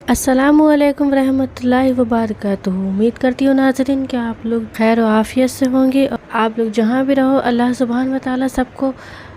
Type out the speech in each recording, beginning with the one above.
السلام علیکم ورحمۃ اللہ وبرکاتہ۔ امید کرتی ہوں ناظرین کہ آپ لوگ خیر و عافیت سے ہوں گے اور آپ لوگ جہاں بھی رہو اللہ سبحانہ و تعالیٰ سب کو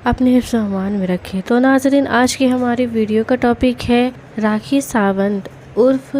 اپنے حفظ و امان میں رکھے۔ تو ناظرین آج کی ہماری ویڈیو کا ٹاپک ہے راکھی ساونت عرف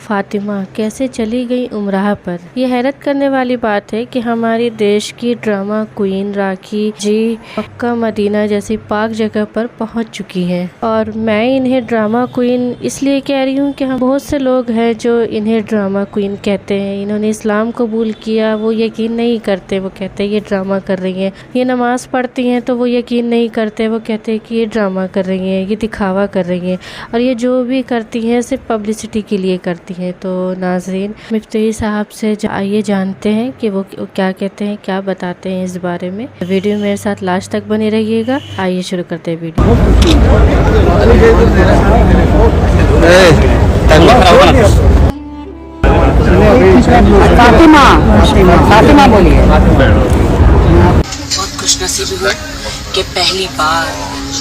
فاطمہ کیسے چلی گئی عمرہ پر۔ یہ حیرت کرنے والی بات ہے کہ ہماری دیش کی ڈرامہ کوئین راکھی جی مکہ مدینہ جیسی پاک جگہ پر پہنچ چکی ہے، اور میں انہیں ڈرامہ کوئین اس لیے کہہ رہی ہوں کہ ہم بہت سے لوگ ہیں جو انہیں ڈرامہ کوئین کہتے ہیں۔ انہوں نے اسلام قبول کیا، وہ یقین نہیں کرتے، وہ کہتے ہیں یہ ڈرامہ کر رہی ہیں۔ یہ نماز پڑھتی ہیں تو وہ یقین نہیں کرتے، وہ کہتے ہیں کہ یہ ڈرامہ کر رہی ہیں، یہ دکھاوا کر رہی ہیں، اور یہ جو بھی کرتی ہیں صرف پبلسٹی کے لیے کرتی ہیں۔ تو ناظرین مفتوی صاحب سے آئیے جانتے ہیں کہ وہ کیا کہتے ہیں، کیا بتاتے ہیں اس بارے میں۔ ویڈیو میرے ساتھ لاسٹ تک بنے رہیے گا۔ آئیے شروع کرتے ہیں ویڈیو۔ فاطمہ بولیے۔ بہت خوش نصیب ہوں کہ پہلی بار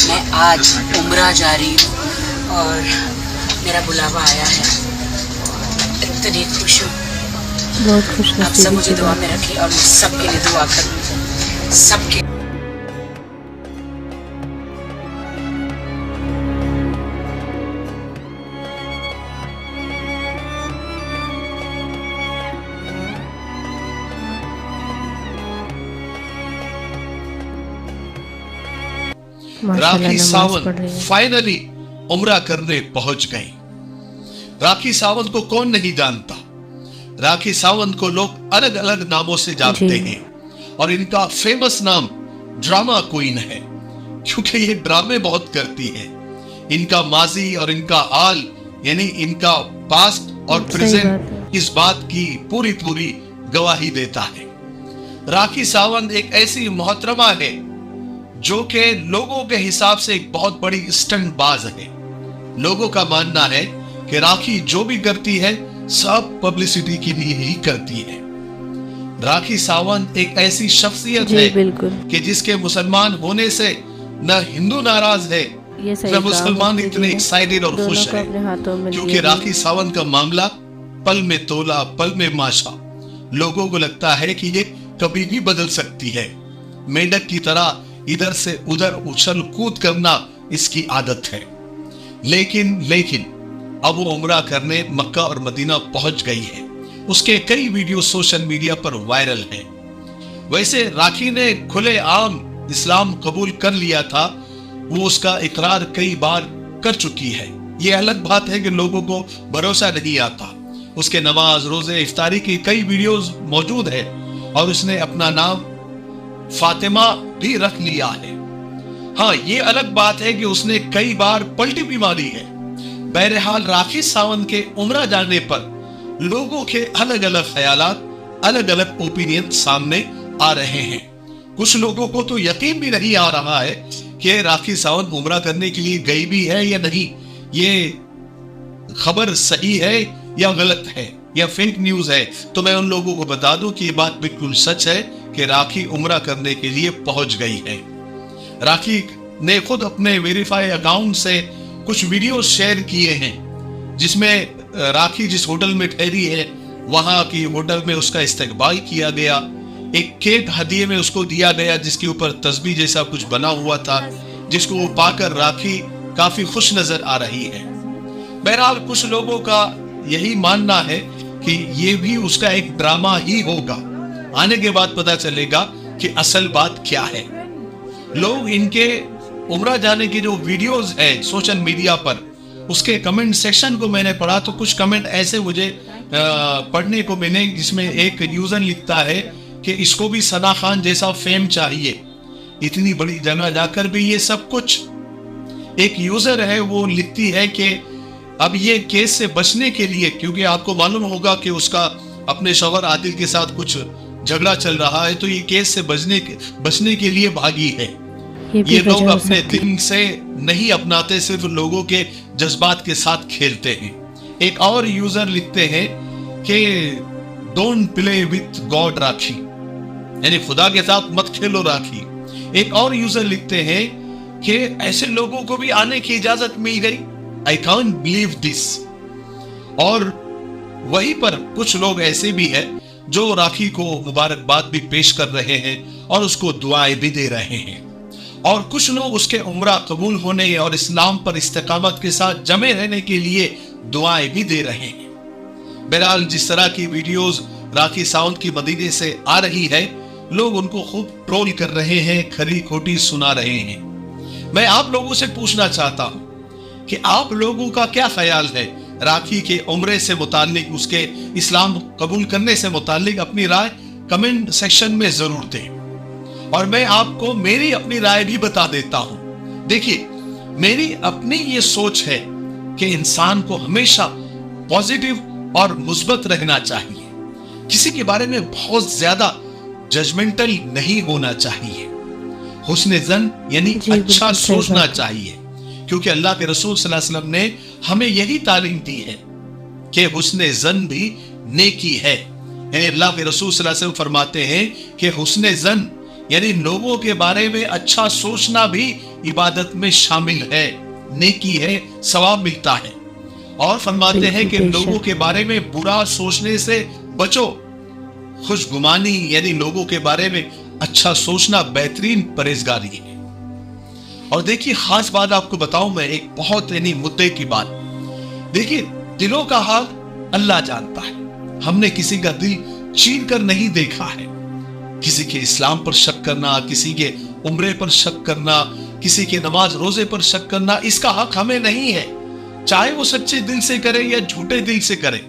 میں آج عمرہ جا رہی ہوں اور میرا بلاوا آیا ہے۔ اتنی خوش ہوں۔ بہت خوش آپ سب نصیبی مجھے کی دعا بات۔ میں رکھیں اور میں سب کے لیے دعا کروں، سب کے۔ راکھی ساونت فائنلی عمرہ کرنے پہنچ گئی۔ راکھی ساونت کو کون نہیں جانتا؟ راکھی ساونت کو لوگ الگ الگ ناموں سے جانتے ہیں، اور ان کا فیمس نام ڈرامہ کوئین ہے، کیونکہ یہ ڈرامے بہت کرتی ہے۔ ان کا ماضی اور ان کا حال، یعنی ان کا پاسٹ اور پریزنٹ اس بات کی پوری گواہی دیتا ہے۔ راکھی ساونت ایک ایسی محترمہ ہے جو کہ لوگوں کے حساب سے ایک بہت بڑی اسٹنٹ باز ہے۔ لوگوں کا ماننا ہے کہ راکھی جو بھی کرتی ہے سب پبلسٹی کے لیے ہی کرتی ہے۔ راکھی ساونت ایک ایسی شخصیت ہے کہ جس کے مسلمان ہونے سے نہ ہندو ناراض ہے نہ مسلمان اتنے ایکسائٹڈ اور خوش ہے، کیونکہ راکھی ساونت کا معاملہ پل میں تولا پل میں ماشا۔ لوگوں کو لگتا ہے کہ یہ کبھی بھی بدل سکتی ہے۔ میڈک کی طرح ادھر سے ادھر اچھل کود کرنا اس کی عادت ہے۔ لیکن اب وہ عمرہ کرنے مکہ اور مدینہ پہنچ گئی ہے۔ اس کے کئی ویڈیو سوشل میڈیا پر وائرل ہیں۔ ویسے راکھی نے کھلے عام اسلام قبول کر لیا تھا، وہ اس کا اقرار کئی بار کر چکی ہے۔ یہ الگ بات ہے کہ لوگوں کو بھروسہ نہیں آتا۔ اس کے نماز روزے افطاری کی کئی ویڈیوز موجود ہیں، اور اس نے اپنا نام فاطمہ بھی رکھ لیا ہے۔ ہاں، یہ الگ بات ہے کہ اس نے کئی بار پلٹی بھی ماری ہے۔ بہرحال راکھی ساونت کے عمرہ جانے پر لوگوں کے الگ الگ خیالات، الگ الگ اوپینین سامنے آ رہے ہیں۔ کچھ لوگوں کو تو یقین بھی نہیں آ رہا ہے کہ راکھی ساونت عمرہ کرنے کے لیے گئی بھی ہے یا نہیں، یہ خبر صحیح ہے یا غلط ہے یا فیک نیوز ہے۔ تو میں ان لوگوں کو بتا دوں کہ یہ بات بالکل سچ ہے کہ راکھی عمرہ کرنے کے لیے پہنچ گئی ہے۔ راکھی نے خود اپنے ویریفائی اکاؤنٹ سے کچھ ویڈیوز شیئر کیے ہیں، جس میں راکھی جس ہوٹل میں ٹھہری ہے وہاں کی ہوٹل میں اس کا استقبال کیا گیا۔ ایک کیک ہدیے میں اس کو دیا گیا جس کے اوپر تسبیح جیسا کچھ بنا ہوا تھا، جس کو پا کر راکھی کافی خوش نظر آ رہی ہے۔ بہرحال کچھ لوگوں کا یہی ماننا ہے کہ یہ بھی اس کا ایک ڈرامہ ہی ہوگا۔ آنے کے بعد پتا چلے گا کہ اصل بات کیا ہے۔ لوگ ان کے عمرہ جانے کی جو ویڈیوز ہے سوشل میڈیا پر، اس کے کمنٹ سیکشن کو میں نے پڑھا تو کچھ کمنٹ ایسے مجھے پڑھنے کو ملے، جس میں ایک یوزر لکھتا ہے کہ اس کو بھی ثنا خان جیسا فیم چاہیے، اتنی بڑی جگہ جا کر بھی یہ سب کچھ۔ ایک یوزر ہے وہ لکھتی ہے کہ اب یہ کیس سے بچنے کے لیے، کیونکہ آپ کو معلوم ہوگا کہ اس کا اپنے شوہر عادل کے ساتھ کچھ جھگڑا چل رہا ہے، تو یہ کیس سے بچنے کے لیے بھاگی ہے۔ یہ لوگ اپنے دل سے نہیں اپناتے، صرف لوگوں کے جذبات کے ساتھ کھیلتے ہیں۔ ایک اور یوزر لکھتے ہیں کہ don't play with God rakhi, یعنی خدا کے ساتھ مت کھیلو راکھی۔ ایک اور یوزر لکھتے ہیں کہ ایسے لوگوں کو بھی آنے کی اجازت مل گئی، I can't believe this۔ اور वहीं पर कुछ लोग ऐसे भी हैं जो राखी को मुबारकबाद भी पेश कर रहे हैं और उसको दुआएं भी दे रहे हैं, और कुछ लोग उसके उम्रा कबूल होने और इस्लाम पर इस्तिकामत के साथ जमे रहने के लिए दुआएं भी दे रहे हैं। बहरहाल जिस तरह की वीडियोस राखी सावंत की मदीने से आ रही है, लोग उनको खूब ट्रोल कर रहे हैं, खरी खोटी सुना रहे हैं। मैं आप लोगों से पूछना चाहता हूं कि आप लोगों का क्या ख्याल है राखी के उम्रे से मुताल्लिक, उसके इस्लाम कबूल करने से मुताल्लिक? अपनी राय कमेंट सेक्शन में जरूर दें। और मैं आपको मेरी अपनी राय भी बता देता हूं। देखिए, मेरी अपनी ये सोच है कि इंसान को हमेशा पॉजिटिव और मुस्बत रहना चाहिए, किसी के बारे में बहुत ज्यादा जजमेंटल नहीं होना चाहिए, हुस्न ज़न यानी अच्छा सोचना चाहिए, क्योंकि अल्लाह के रसूल सल्लल्लाहु अलैहि वसल्लम ने हमें यही तालीम दी है कि हुस्न ज़न भी नेकी है। यानी अल्लाह के रसूल सल्लल्लाहु अलैहि वसल्लम फरमाते हैं कि हुस्न ज़न यानी लोगों के बारे में अच्छा सोचना भी इबादत में शामिल है, नेकी है, सवाब मिलता है। और फरमाते हैं कि लोगों के बारे में बुरा सोचने से बचो, खुशगुमानी यानी लोगों के बारे में अच्छा सोचना बेहतरीन परहेजगारी है। और देखिए, खास बात आपको बताऊं मैं, एक बहुत यानी मुद्दे की बात। देखिए, दिलों का हाल अल्लाह जानता है। हमने किसी का दिल चीर कर नहीं देखा है। किसी के इस्लाम पर शक करना, किसी के उम्रे पर शक करना, किसी के नमाज रोजे पर शक करना, इसका हक हमें नहीं है, चाहे वो सच्चे दिल से करे या झूठे दिल से करे।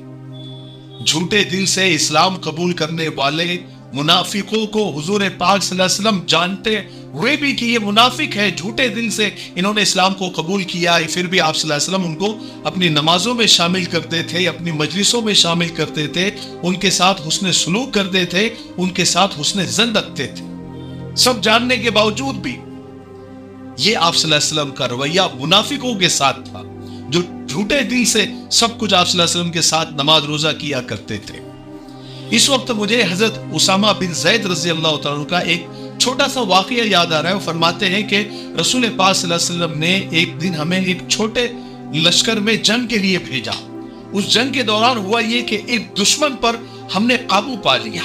झूठे दिल से इस्लाम कबूल करने वाले मुनाफिकों को हुजूर पाक सल्लल्लाहु अलैहि वसल्लम जानते हुए भी कि ये मुनाफिक है, झूठे दिल से इन्होंने इस्लाम को कबूल किया, फिर भी आप सल्लल्लाहु अलैहि वसल्लम उनको अपनी नमाजों में शामिल करते थे, अपनी मजलिसों में शामिल करते थे, उनके साथ हुस्न सुलूक करते थे, उनके साथ हुस्न ज़न रखते थे। सब जानने के बावजूद भी ये आप सल्लल्लाहु अलैहि वसल्लम का रवैया मुनाफिकों के साथ था, जो झूठे दिल से सब कुछ आप सल्लल्लाहु अलैहि वसल्लम के साथ नमाज रोजा किया करते थे। इस वक्त मुझे हजरत उसामा बिन ज़ैद रज़ी अल्लाह तआला अन्हु का एक छोटा सा वाक़या याद आ रहा है। वो फरमाते हैं कि रसूल पाक सल्लल्लाहु अलैहि वसल्लम ने एक दिन हमें एक छोटे लश्कर में जंग के लिए भेजा। उस जंग के दौरान हुआ ये कि एक दुश्मन पर हमने काबू पा लिया,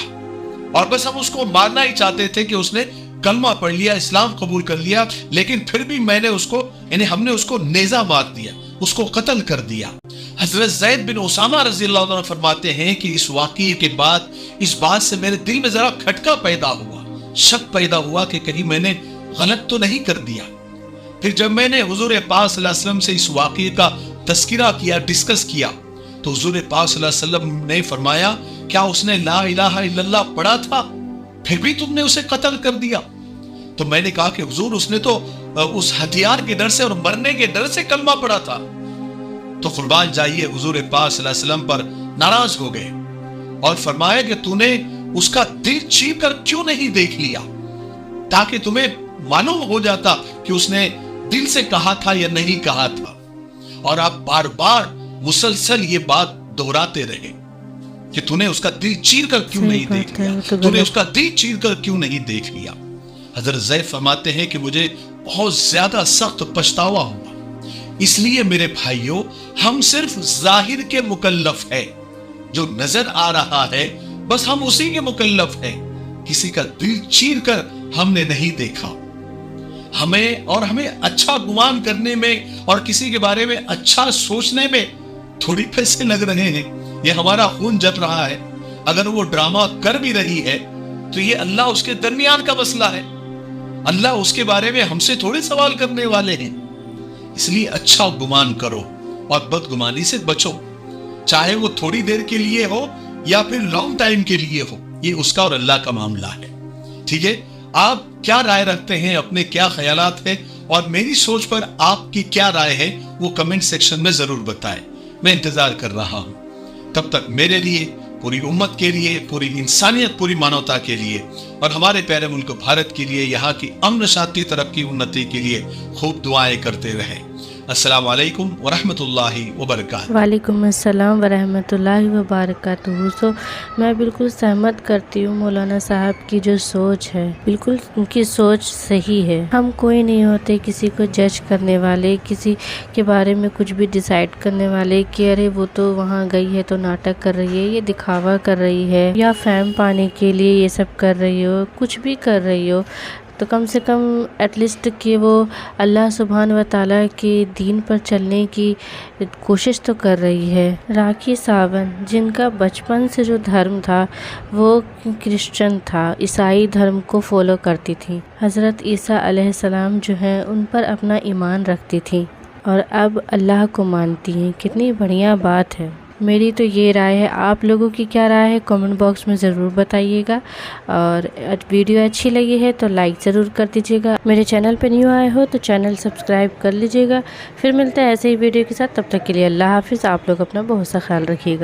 और बस हम उसको मारना ही चाहते थे कि उसने कलमा पढ़ लिया, इस्लाम कबूल कर लिया, लेकिन फिर भी हमने उसको नेजा मार दिया, उसको कत्ल कर दिया। हजरत ज़ैद बिन उसामा रज़ी अल्लाह अन्हु फरमाते हैं कि इस वाक़ये के बाद इस बात से मेरे दिल में जरा खटका पैदा हुआ, शक पैदा हुआ कि कहीं मैंने गलत तो नहीं कर दिया। फिर जब मैंने हुजूर पाक सल्लल्लाहु अलैहि वसल्लम से इस वाक़ये का तस्किरा किया, डिस्कस किया, तो हुजूर पाक सल्लल्लाहु अलैहि वसल्लम ने फरमाया, क्या उसने ला इलाहा इल्लल्लाह पढ़ा था, फिर भी तुमने उसे कत्ल कर दिया? तो मैंने कहा कि हुजूर, उसने तो उस हथियार के डर से और मरने के डर से कलमा पढ़ा था। तो कुर्बान जाइए, हुजूर पाक सल्लल्लाहु अलैहि वसल्लम पर नाराज हो गए और फरमाया कि तूने उसका दिल चीर कर क्यों नहीं देख लिया, ताकि तुम्हें मालूम हो जाता कि उसने दिल से कहा था या नहीं कहा था। और आप बार बार मुसलसल ये बात दोहराते रहे कि तूने उसका दिल चीर कर क्यों नहीं देख लिया, तूने उसका दिल चीर कर क्यों नहीं देख लिया। हजरत ज़ैद फरमाते हैं कि मुझे बहुत ज्यादा सख्त पछतावा हुआ। इसलिए मेरे भाइयों, हम सिर्फ जाहिर के मुकल्लफ है, जो नजर आ रहा है बस हम उसी के मुकल्लफ है। किसी का दिल चीर कर हमने नहीं देखा। हमें अच्छा गुमान करने में और किसी के बारे में अच्छा सोचने में थोड़ी पैसे लग रहे हैं, ये हमारा खून जल रहा है। अगर वो ड्रामा कर भी रही है तो ये अल्लाह उसके दरमियान का मसला है, अल्लाह उसके बारे में हमसे थोड़े सवाल करने वाले हैं। इसलिए अच्छा गुमान करो और बदगुमानी से बचो, चाहे वो थोड़ी देर के लिए हो या फिर लॉन्ग टाइम के लिए हो, ये उसका और अल्लाह का मामला है। ठीक है, आप क्या राय रखते हैं, अपने क्या ख्यालात हैं और मेरी सोच पर आपकी क्या राय है, वो कमेंट सेक्शन में जरूर बताएं। मैं इंतजार कर रहा हूं। तब तक मेरे लिए, पूरी उम्मत के लिए, पूरी इंसानियत, पूरी मानवता के लिए और हमारे प्यारे मुल्क भारत के लिए, यहाँ की अमन शांति, तरक्की, उन्नति के लिए खूब दुआएं करते रहे। अस्सलाम वालेकुम व रहमतुल्लाहि व बरकातहू। वालेकुम अस्सलाम वरहमतुल्लाहि वबरकातुहू। सो मैं बिल्कुल सहमत करती हूँ मौलाना साहब की जो सोच है, बिल्कुल उनकी सोच सही है। हम कोई नहीं होते किसी को जज करने वाले, किसी के बारे में कुछ भी डिसाइड करने वाले कि अरे वो तो वहाँ गई है तो नाटक कर रही है, ये दिखावा कर रही है, या फेम पाने के लिए ये सब कर रही हो, कुछ भी कर रही हो, तो कम से कम एटलीस्ट कि वो अल्लाह सुभान व ताला के दीन पर चलने की कोशिश तो कर रही है। राखी सावंत जिनका बचपन से जो धर्म था वो क्रिश्चियन था, ईसाई धर्म को फॉलो करती थी। हज़रत ईसा अलैहिस्सलाम जो है उन पर अपना ईमान रखती थी और अब अल्लाह को मानती हैं। कितनी बढ़िया बात है। मेरी तो ये राय है, आप लोगों की क्या राय है कमेंट बॉक्स में ज़रूर बताइएगा। और वीडियो अच्छी लगी है तो लाइक ज़रूर कर दीजिएगा। मेरे चैनल पे न्यू आए हो तो चैनल सब्सक्राइब कर लीजिएगा। फिर मिलते हैं ऐसे ही वीडियो के साथ, तब तक के लिए अल्लाह हाफिज़। आप लोग अपना बहुत सा ख्याल रखिएगा।